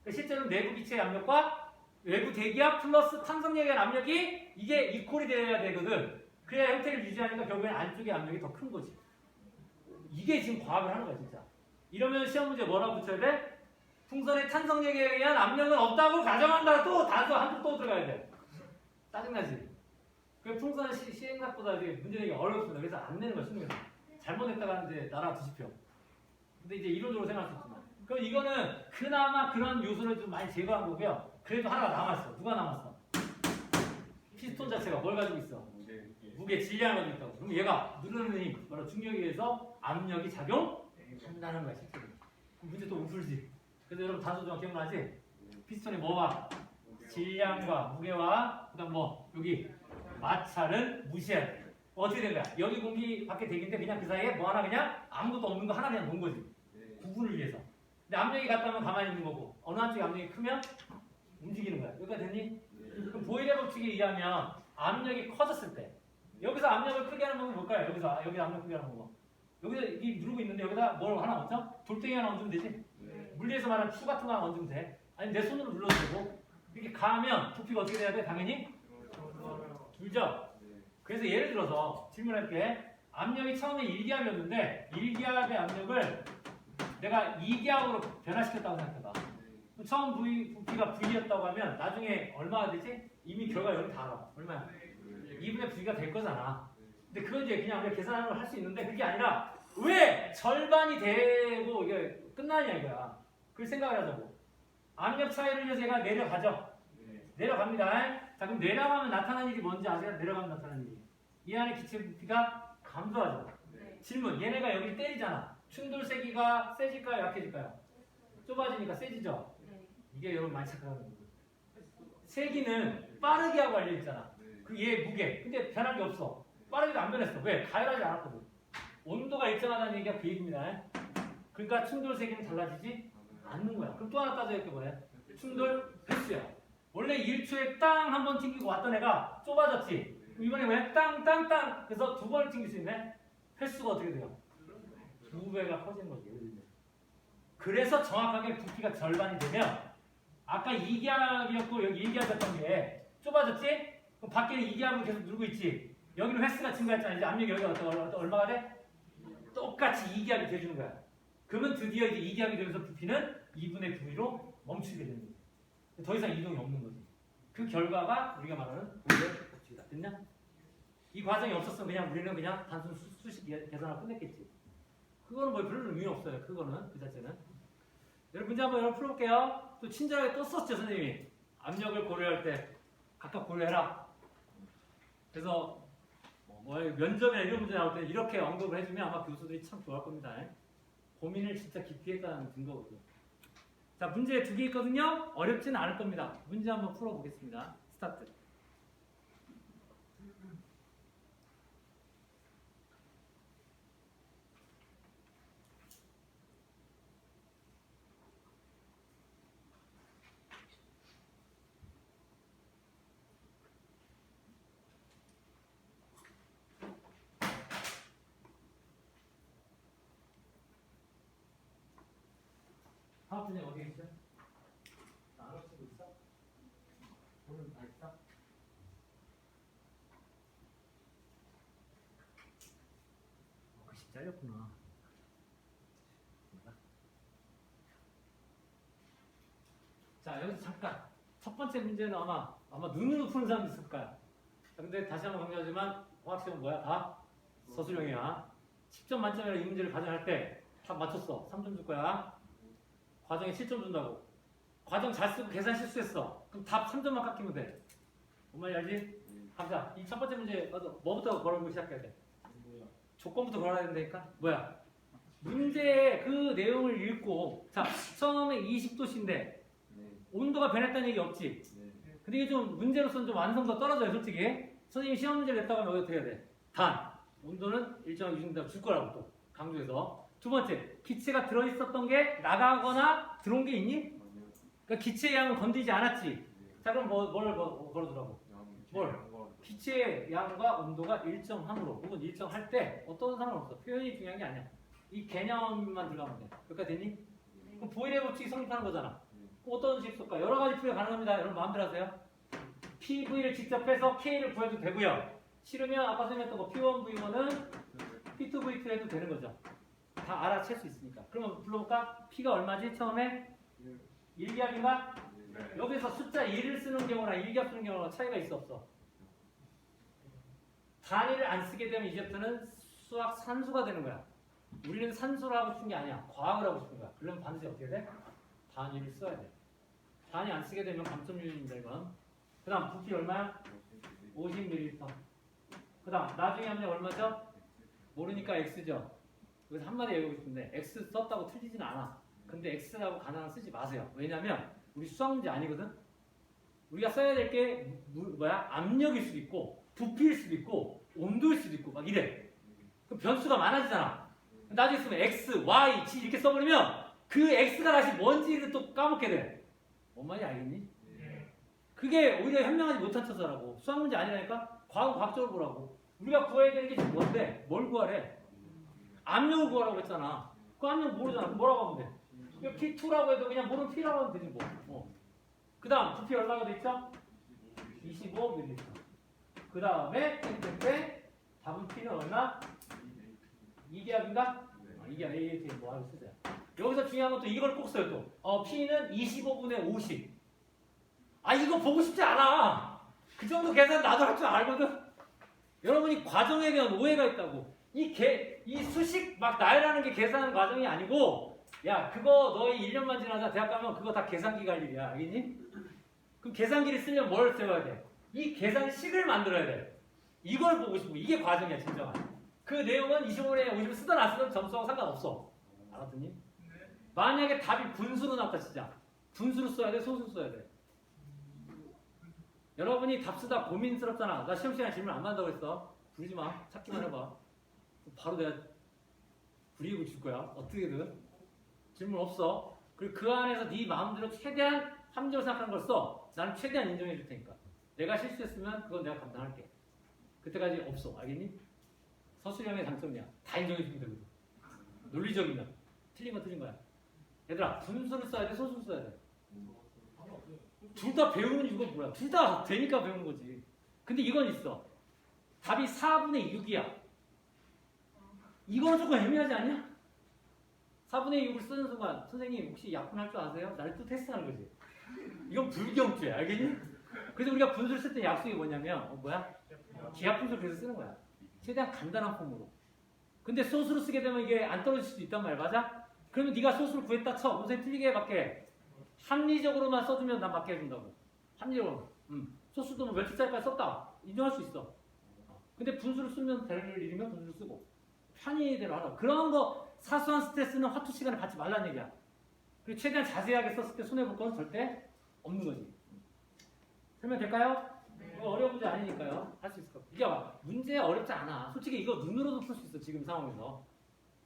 그러니까 실제로는 내부 기체의 압력과 외부 대기압 플러스 탄성력에 의한 압력이 이게 이퀄이 되어야 되거든. 그래야 형태를 유지하니까 결국엔 안쪽의 압력이 더 큰 거지. 이게 지금 과학을 하는 거야 진짜. 이러면 시험 문제 뭐라고 붙여야 돼? 풍선의 탄성력에 의한 압력은 없다고 가정한다. 또 단서 한쪽 또 들어가야 돼. 짜증나지? 그 풍선 시행각보다 문제 내기 어렵습니다. 그래서 안 내는 거야 수능에서. 잘못했다가 이제 나라 뒤집혀. 근데 이제 이론적으로 생각할 수 있지만. 그럼 이거는 그나마 그런 요소를 좀 많이 제거한 거고요. 그래도 하나가 남았어. 누가 남았어? 피스톤 자체가 뭘 가지고 있어? 무게, 질량을 가지고 있다고. 그럼 얘가 누르는 힘, 바로 중력에 의해서 압력이 작용한다는 거야, 실제로. 그럼 문제 또 못 풀지. 그래서 여러분 단수 조항 기억나지? 피스톤이 뭐와? 질량과 무게와 그다음 뭐 여기 마찰은 무시해야 돼. 어떻게 된 거야? 여기 공기 밖에 대기인데 그냥 그 사이에 뭐 하나 그냥 아무것도 없는 거 하나 그냥 놓은 거지. 구분을 위해서. 근데 압력이 같다면 가만히 있는 거고 어느 한쪽이 압력이 크면 움직이는 거야. 여기까지 됐니? 그럼 보일의 법칙에 의하면 압력이 커졌을 때 여기서 압력을 크게 하는 방법이 뭘까요? 여기서 여기 압력 크게 하는 방법. 여기서 이 누르고 있는데 여기다 뭘 하나 얹죠? 돌덩이 하나 얹으면 되지? 물리에서 말하는 추 같은 거 하나 얹으면 돼. 아니 내 손으로 눌러도 되고 이렇게 가면 부피가 어떻게 돼야 돼? 당연히 줄죠? 그래서 예를 들어서 질문할게. 압력이 처음에 1기압이었는데 1기압의 압력을 내가 2기압으로 변화시켰다고 생각해봐. 처음 부피가 V였다고 하면 나중에 얼마가 되지? 이미 결과 여기 다 알아. 얼마야? 2분의 V가 될 거잖아. 근데 그건 이제 그냥 우리가 계산하는 걸 할 수 있는데 그게 아니라 왜 절반이 되고 이게 끝나냐 이거야. 그걸 생각을 하자고. 압력 차이를 위해서 얘가 내려가죠. 내려갑니다. 자 그럼 내려가면 나타나는 일이 뭔지 아세요? 내려가면 나타나는 일이. 이 안에 기체 부피가 감소하죠. 질문. 얘네가 여기 때리잖아. 충돌 세기가 세질까요? 약해질까요? 좁아지니까 세지죠. 이게 여러분 많이 착각하는 거예요. 세기는 빠르게 하고 알려있잖아. 그 얘 무게. 근데 변한 게 없어. 빠르게도 안 변했어. 왜? 가열하지 않았거든. 온도가 일정하다는 얘기가 그 얘기입니다. 그러니까 충돌 세기는 달라지지 않는 거야. 그럼 또 하나 따져야 게 뭐야? 충돌 횟수야. 원래 1초에 땅 한 번 튕기고 왔던 애가 좁아졌지. 이번에 왜? 땅. 그래서 두 번을 튕길 수 있네. 횟수가 어떻게 돼요? 2배가 커지는 거지. 그래서 정확하게 부피가 절반이 되면 아까 2기압이었고 여기 1기압이었던 게 좁아졌지? 그럼 밖에 2기압은 계속 누르고 있지. 여기는 횟수가 증가했잖아. 이제 압력이 여기가 얼마가 돼? 똑같이 2기압이 돼주는 거야. 그러면 드디어 이제 2기압이 되면서 부피는 2분의 V로 멈추게 되는 거지. 더 이상 이동이 없는 거지. 그 결과가 우리가 말하는 보일의 법칙이다. 됐냐? 이 과정이 없었으면 그냥 우리는 그냥 단순 수식 계산하고 끝냈겠지. 그거는 뭐 별로 의미 없어요. 그거는 그 자체는. 여러분 문제 한번 여러분 풀어볼게요. 또 친절하게 또 썼죠 선생님이. 압력을 고려할 때 각각 고려해라. 그래서 뭐 면접이나 이런 문제 나올 때 이렇게 언급을 해주면 아마 교수들이 참 좋아할 겁니다. 고민을 진짜 깊이 했다는 증거거든요. 자 문제 2개 있거든요. 어렵지는 않을 겁니다. 문제 한번 풀어보겠습니다. 스타트. 다음 문제 어디 있어요? 안 없애고 있어? 오늘 다 있어? 글씨 잘렸구나. 자 여기서 잠깐 첫 번째 문제는 아마 눈으로 푸는 사람도 있을 거야. 근데 다시 한번 강조하지만 화학시험 뭐야? 다 서술형이야. 10점 만점이라 이 문제를 가정할 때 다 맞췄어. 3점 줄 거야. 과정에 7점 준다고. 과정 잘 쓰고 계산 실수했어. 그럼 답 3점만 깎이면 돼. 뭔 말인지 알지? 갑시다. 이 첫 번째 문제 뭐부터 걸어보고 시작해야 돼? 조건부터 걸어야 된다니까? 뭐야? 문제의 그 내용을 읽고 자 처음에 20도씨인데 온도가 변했다는 얘기 없지? 근데 이게 좀 문제로서는 좀 완성도가 떨어져요 솔직히. 선생님이 시험 문제를 냈다고 하면 어떻게 해야 돼? 단 온도는 일정한 유지된다고 줄 거라고 또 강조해서. 두 번째, 기체가 들어있었던 게 나가거나 들어온 게 있니? 그러니까 기체의 양을 건드리지 않았지. 자 그럼 뭘 걸어두라고? 뭘? 기체의 양과 온도가 일정함으로 혹은 일정할 때 어떤 상관없어. 표현이 중요한 게 아니야. 이 개념만 들어가면 돼. 여기까지 됐니? 그럼 보일의 법칙이 성립하는 거잖아. 어떤 식일 까 여러 가지 풀이 가능합니다. 여러분 마음대로 하세요. PV를 직접 해서 K를 구해도 되고요. 싫으면 아까 설명했던 거 P1, V1은 P2, V2 해도 되는 거죠. 다 알아챌 수 있으니까. 그러면 불러볼까? P가 얼마지? 처음에 1기압인가? 여기서 숫자 1을 쓰는 경우나 1기압 쓰는 경우나 차이가 있어 없어? 단위를 안 쓰게 되면 이제부터는 수학 산수가 되는 거야. 우리는 산수를 하고 싶은 게 아니야. 과학을 하고 싶은 거야. 그러면 반드시 어떻게 돼? 단위를 써야 돼. 단위 안 쓰게 되면 감점률입니다. 이건. 그 다음 부피 얼마야? 50ml. 그 다음 나중에 하면 얼마죠? 모르니까 X죠. 여기서 한마디 외우고 싶은데 X 썼다고 틀리진 않아. 근데 X라고 가능한 쓰지 마세요. 왜냐면 우리 수학 문제 아니거든. 우리가 써야 될 게 뭐야? 압력일 수도 있고 부피일 수도 있고 온도일 수도 있고 막 이래. 그럼 변수가 많아지잖아. 나중에 쓰면 X, Y, Z 이렇게 써버리면 그 X가 다시 뭔지를 또 까먹게 돼. 뭔 말인지 알겠니? 그게 오히려 현명하지 못한 처사라고. 수학 문제 아니라니까? 과학적으로 보라고. 우리가 구해야 되는 게 지금 뭔데? 뭘 구하래? 압력을 구하라고 했잖아. 그 압력 모르잖아. 뭐라고 하면 돼? P2라고 해도 그냥 모르면 P라고 하면 되지 뭐. 그 다음 부피 얼마가 돼 있죠? 25ml. 그 다음에 답은 P는 얼마? 2기압인가? 2기압 AAT 뭐 하고 쓰세요. 여기서 중요한 건 또 이걸 꼭 써요 또. P는 25분의 50. 이거 보고 싶지 않아. 그 정도 계산 나도 할 줄 알거든. 여러분이 과정에 대한 오해가 있다고. 이 수식 막 나열하는 게 계산하는 과정이 아니고, 야, 그거 너희 1년만 지나자 대학 가면 그거 다 계산기 갈 일이야. 알겠니? 그럼 계산기를 쓰려면 뭘 써야 돼? 이 계산식을 만들어야 돼. 이걸 보고 싶고, 이게 과정이야, 진정한. 그 내용은 25분의 50을 쓰든 안 쓰든 점수하고 상관없어. 알았더니? 만약에 답이 분수로 나왔다 치자. 분수로 써야 돼? 소수로 써야 돼? 여러분이 답 쓰다 고민스럽잖아. 나 시험 시간에 질문 안 만든다고 했어. 부르지 마. 찾기만 해봐. 바로 내가 불이익을 줄 거야. 어떻게든. 질문 없어. 그리고 그 안에서 네 마음대로 최대한 합리적으로 생각하는 걸 써. 나는 최대한 인정해 줄 테니까. 내가 실수했으면 그건 내가 감당할게. 그때까지 없어. 알겠니? 서술형의 장점이야. 다 인정해 주면 되거든. 논리적이면. 틀린 건 틀린 거야. 얘들아, 분수를 써야 돼? 소수를 써야 돼? 둘 다 배우는 이유가 뭐야? 둘 다 되니까 배우는 거지. 근데 이건 있어. 답이 4분의 6이야. 이거는 조금 애매하지 않냐? 4분의 6을 쓰는 순간 선생님 혹시 약분할 줄 아세요? 나를 또 테스트하는 거지. 이건 불경죄. 알겠니? 그래서 우리가 분수를 쓸 때 약속이 뭐냐면 기하 분수를 그래서 쓰는 거야. 최대한 간단한 폼으로. 근데 소수로 쓰게 되면 이게 안 떨어질 수도 있단 말이야. 맞아? 그러면 네가 소수를 구했다 쳐. 선생님 틀리게 받게. 합리적으로만 써주면 난 맞게 해준다고. 합리적으로. 소수도 뭐 며칠 짜리까지 썼다. 인정할 수 있어. 근데 분수를 쓰면 될 일이면 분수를 쓰고. 편의대로 하라. 그런 거 사소한 스트레스는 화투 시간에 받지 말라는 얘기야. 그리고 최대한 자세하게 썼을 때 손해볼 건 절대 없는 거지. 설명될까요? 이거 어려운 문제 아니니까요. 할 수 있을 것 같아요. 이게 봐. 문제 어렵지 않아. 솔직히 이거 눈으로도 풀 수 있어. 지금 상황에서.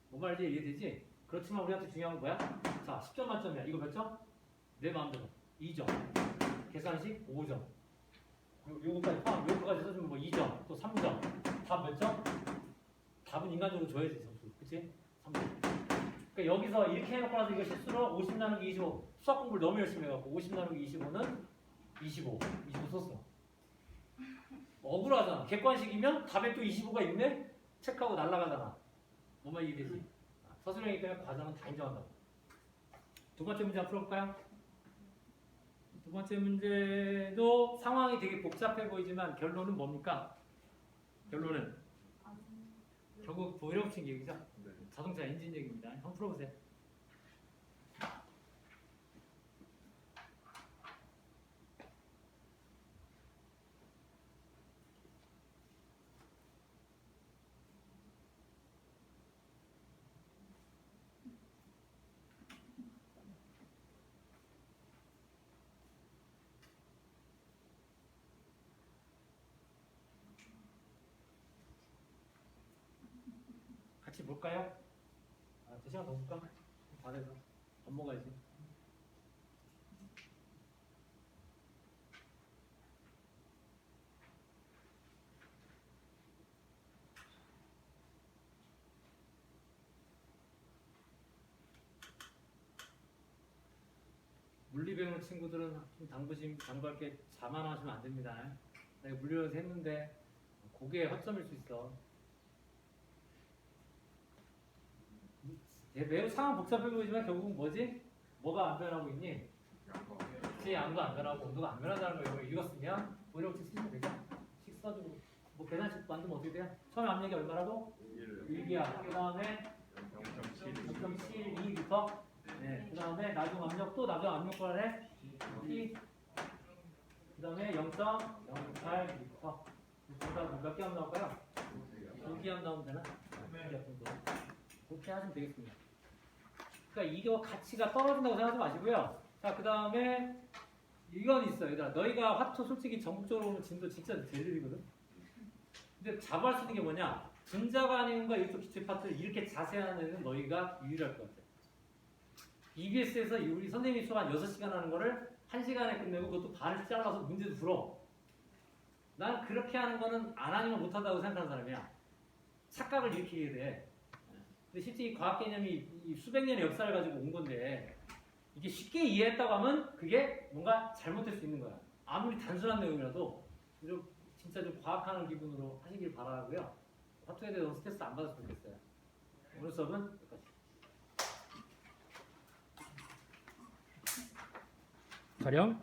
뭔 말인지 이해되지? 그렇지만 우리한테 중요한 건 뭐야? 자, 10점 만점이야. 이거 몇 점? 내 마음대로 2점. 계산식 5점. 요거까지 포함. 요거까지 써주면 뭐 2점. 또 3점. 답 몇 점? 답은 인간적으로 줘야지 점수. 그치? 3점. 그러니까 여기서 이렇게 해놓고 나서 이거 실수로 50 나누기 25. 수학 공부를 너무 열심히 해갖고 50 나누기 25는 25 썼어. 억울하잖아. 객관식이면 답에 또 25가 있네? 체크하고 날아가잖아. 뭔 말이 이해되지? 서술형이기 때문에 과정은 다 인정한다고. 두 번째 문제 한번 풀어볼까요? 두 번째 문제도 상황이 되게 복잡해 보이지만 결론은 뭡니까? 결론은 결국 보일러붙인 얘기죠? 자동차 엔진 얘기입니다. 한번 풀어보세요. 같이 볼까요? 2시간 더 볼까? 반에서 밥 먹어야지. 물리 배우는 친구들은 좀 당부할게 자만하시면 안 됩니다. 내가 물리를 했는데 그게 허점일 수 있어. 매우 상황 복잡해 보이지만 결국은 뭐지? 뭐가 안 변하고 있니? 그치, 양도 안 변하고 온도가 안 변하다는 걸 읽었으면 보일러붙이 쓰시면 되죠? 식 써주고 뭐 계산식 만들면 어떻게 돼요? 처음에 압력이 얼마라고? 1기압. 그 다음에 0.72m. 네. 그 다음에 나중 압력 또 나중 압력 구하래. P. 그 다음에 0.08m. 정답 몇 개 하면 나올까요? 2개 하면 나오면 되나? 2개 정도. 그렇게 하시면 되겠습니다. 그러니까 이거 가치가 떨어진다고 생각하지 마시고요. 자, 그 다음에 이건 있어요. 얘들아, 너희가 화투 솔직히 전국적으로 보면 진도 진짜 제일 느리거든. 근데 자부할 수 있는 게 뭐냐? 분자관행과 이쪽 기출 파트를 이렇게 자세한 애는 너희가 유일할 것 같아. EBS에서 우리 선생님이 수업 한 6시간 하는 거를 1시간에 끝내고 그것도 반을 잘라서 문제도 풀어. 난 그렇게 하는 거는 안 하면 못한다고 생각하는 사람이야. 착각을 일으키게 돼. 근데 실제 이 과학 개념이 이 수백 년의 역사를 가지고 온 건데 이게 쉽게 이해했다고 하면 그게 뭔가 잘못될 수 있는 거야. 아무리 단순한 내용이라도 좀 진짜 좀 과학하는 기분으로 하시길 바라고요. 화투에 대해서 스트레스 안 받았으면 좋겠어요. 오늘 수업은 여기까지. 가령